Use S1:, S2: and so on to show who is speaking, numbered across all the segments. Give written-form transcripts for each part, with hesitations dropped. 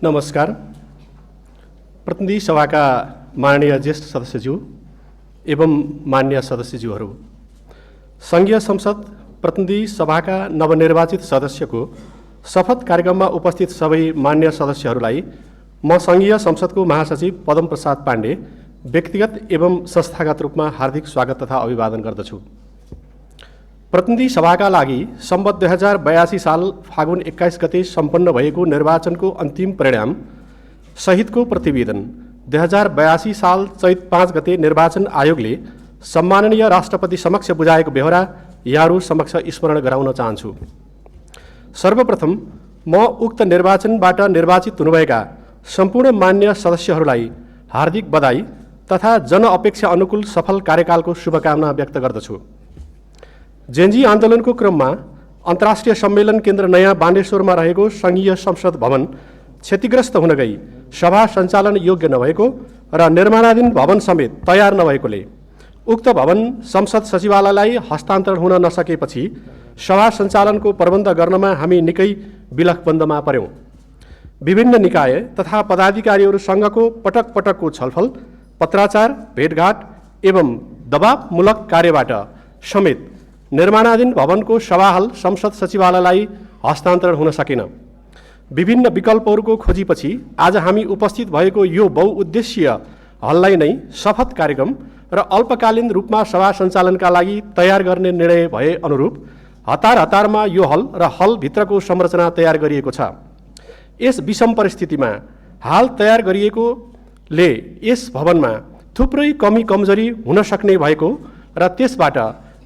S1: नमस्कार। प्रतिनिधि सभाका माननीय ज्येष्ठ सदस्यज्यू एवं मान्य सदस्यज्यूहरू, संघीय संसद प्रतिनिधि सभाका नवनिर्वाचित सदस्यको शपथ कार्यक्रममा उपस्थित सबै मान्य सदस्यहरूलाई म संघीय संसदको महासचिव पदम प्रसाद पाण्डे व्यक्तिगत एवं संस्थागत रूपमा हार्दिक स्वागत तथा अभिवादन गर्दछु। प्रतिनिधि सभाका लागि सम्वत 2082 साल फागुन 21 गते सम्पन्न भएको निर्वाचनको अन्तिम परिणाम सहितको प्रतिवेदन 2082 साल चैत 5 गते निर्वाचन आयोगले सम्माननीय राष्ट्रपति समक्ष बुझाएको बेहोरा यहाँहरू समक्ष स्मरण गराउन चाहन्छु। सर्वप्रथम म उक्त निर्वाचनबाट निर्वाचित हुनुभएका सम्पूर्ण मान्य सदस्यहरूलाई हार्दिक बधाई तथा जनअपेक्षा अनुकूल सफल कार्यकालको शुभकामना व्यक्त गर्दछु। जेन्जी आन्दोलनको क्रममा अन्तर्राष्ट्रिय सम्मेलन केन्द्र नयाँ बानेश्वरमा रहेको संघीय संसद भवन क्षतिग्रस्त हुन गई सभा सञ्चालन योग्य नभएको र निर्माणाधीन भवन समेत तयार नभएकोले उक्त भवन संसद सचिवालयलाई हस्तान्तरण हुन नसकेपछि सभा सञ्चालनको प्रबन्ध गर्नमा हामी निकै विलखबन्दमा पर्यौं। विभिन्न निकाय तथा पदाधिकारीहरूसँगको पटक पटकको छलफल, पत्राचार, भेटघाट एवं दबावमूलक कार्यबाट समेत निर्माणाधीन भवनको सभाहाल संसद सचिवालयलाई हस्तान्तरण हुन सकेन। विभिन्न विकल्पहरूको खोजीपछि आज हामी उपस्थित भएको यो बहुउद्देश्यीय हललाई नै शपथ कार्यक्रम र अल्पकालीन रूपमा सभा सञ्चालनका लागि तयार गर्ने निर्णय भए अनुरूप हतार हतारमा यो हल र हलभित्रको संरचना तयार गरिएको छ। यस विषम परिस्थितिमा हाल तयार गरिएकोले यस भवनमा थुप्रै कमी कमजोरी हुन सक्ने भएको र त्यसबाट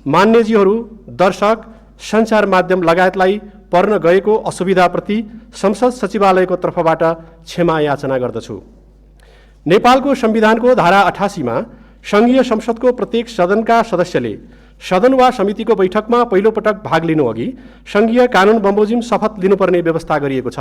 S1: मान्यजीहरू, दर्शक, सञ्चार माध्यम लगायतलाई पर्न गएको असुविधाप्रति संसद सचिवालयको तर्फबाट क्षमा याचना गर्दछु। नेपालको संविधानको धारा 88 मा संघीय संसदको प्रत्येक सदनका सदस्यले सदन वा समितिको बैठकमा पहिलोपटक भाग लिनु अघि संघीय कानुन बमोजिम शपथ लिनुपर्ने व्यवस्था गरिएको छ।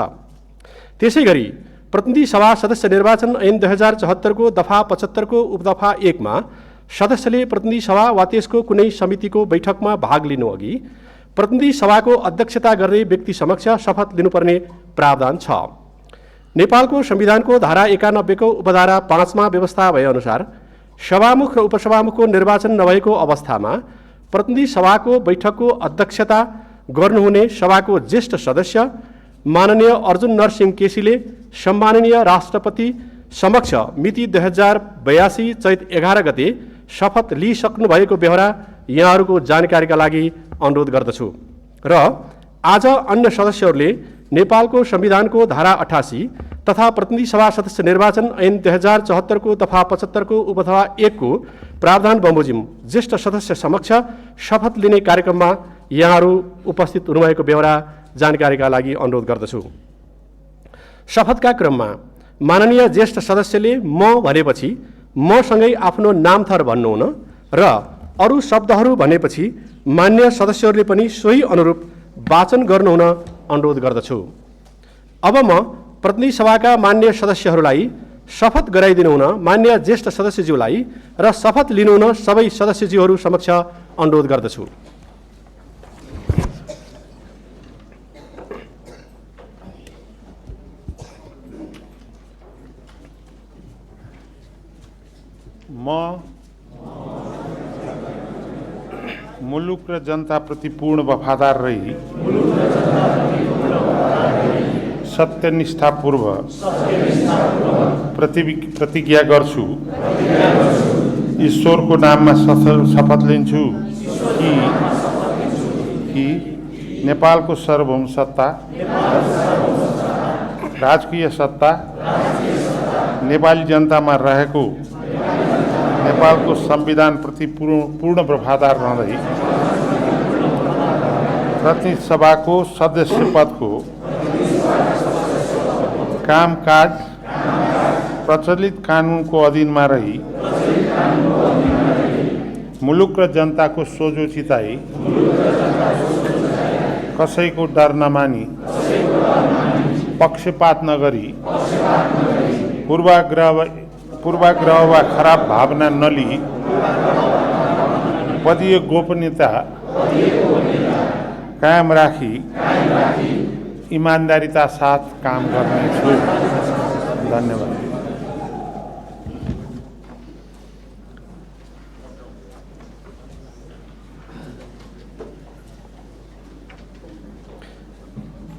S1: त्यसैगरी प्रतिनिधि सभा सदस्य निर्वाचन ऐन 2074 को दफा 75 को उपदफा 1 मा सदस्यले प्रतिनिधि सभा वा त्यसको कुनै समितिको बैठकमा भाग लिनु अघि प्रतिनिधि सभाको अध्यक्षता गर्ने व्यक्ति समक्ष शपथ लिनुपर्ने प्रावधान छ। नेपालको संविधानको धारा 91 को उपधारा 5 मा व्यवस्था भएअनुसार सभामुख र उपसभामुखको निर्वाचन नभएको अवस्थामा प्रतिनिधि सभाको बैठकको अध्यक्षता गर्नुहुने सभाको ज्येष्ठ सदस्य माननीय अर्जुन नरसिंह केसीले सम्माननीय राष्ट्रपति समक्ष मिति 2082 चैत 11 गते शपथ लिइसक्नु भएको बेहोरा यहाँहरूको जानकारीका लागि अनुरोध गर्दछु र आज अन्य सदस्यहरूले नेपालको संविधानको धारा 88 तथा प्रतिनिधि सभा सदस्य निर्वाचन ऐन 2074 को दफा 75 को उपदफा 1 को प्रावधान बमोजिम ज्येष्ठ सदस्य समक्ष शपथ लिने कार्यक्रममा यहाँहरू उपस्थित हुनुभएको बेहोरा जानकारीका लागि अनुरोध गर्दछु। शपथका क्रममा माननीय ज्येष्ठ सदस्यले म भनेपछि मसँगै आफ्नो नामथर भन्नुहुन र अरू शब्दहरू भनेपछि मान्य सदस्यहरूले पनि सोही अनुरूप वाचन गर्नुहुन अनुरोध गर्दछु। अब म प्रतिनिधि सभाका मान्य सदस्यहरूलाई शपथ गराइदिनुहुन मान्य ज्येष्ठ सदस्यज्यूलाई र शपथ लिनुहुन सबै सदस्यज्यूहरू समक्ष अनुरोध गर्दछु।
S2: म मुलुक र जनताप्रति पूर्ण वफादार रही सत्यनिष्ठापूर्वक प्रतिज्ञा गर्छु। ईश्वरको नाममा शपथ लिन्छु कि नेपालको सार्वभौम सत्ता, राजकीय सत्ता नेपाली जनतामा रहेको नेपालको संविधानप्रति पूर्ण वफादार रहँदै प्रतिनिधि सभाको सदस्य पदको कामकाज प्रचलित कानुनको अधीनमा रही मुलुक र जनताको सोझो चिताई कसैको डर नमानी पक्षपात नगरी पूर्वाग्रह वा खराब भावना नलिई पदीय गोपनीयता कायम राखी ईमानदारीता साथ काम गर्नेछु। धन्यवाद।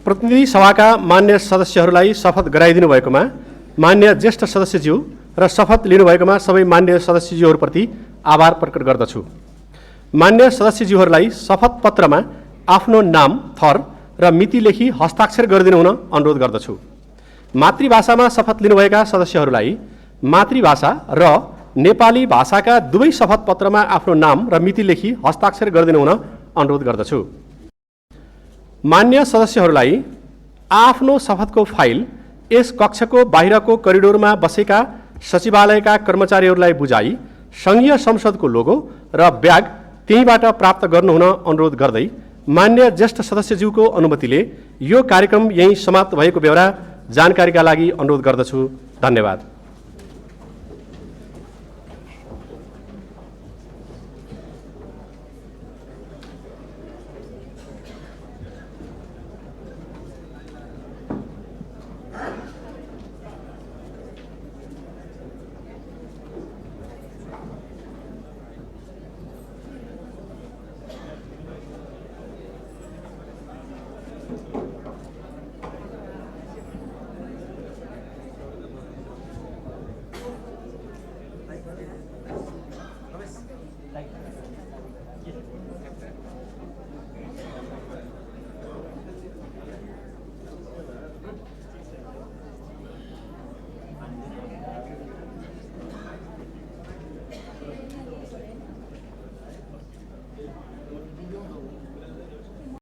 S1: प्रतिनिधि सभाका मान्य सदस्यहरूलाई शपथ गराइदिनु भएकोमा मान्य ज्येष्ठ सदस्यज्यू र शपथ लिनुभएकोमा सबै मान्य सदस्यज्यूहरूप्रति आभार प्रकट गर्दछु। मान्य सदस्यज्यूहरूलाई शपथ पत्रमा आफ्नो नाम, थर र मिति लेखी हस्ताक्षर गरिदिनु हुन अनुरोध गर्दछु। मातृभाषामा शपथ लिनुभएका सदस्यहरूलाई मातृभाषा र नेपाली भाषाका दुवै शपथ पत्रमा आफ्नो नाम र मिति लेखी हस्ताक्षर गरिदिनु हुन अनुरोध गर्दछु। मान्य सदस्यहरूलाई आफ्नो शपथको फाइल यस कक्षको बाहिरको करिडोरमा बसेका सचिवालयका कर्मचारीहरूलाई बुझाई सङ्घीय संसदको लोगो र ब्याग त्यहीँबाट प्राप्त गर्नुहुन अनुरोध गर्दै मान्य ज्येष्ठ सदस्यज्यूको अनुमतिले यो कार्यक्रम यहीँ समाप्त भएको बेहोरा जानकारीका लागि अनुरोध गर्दछु। धन्यवाद।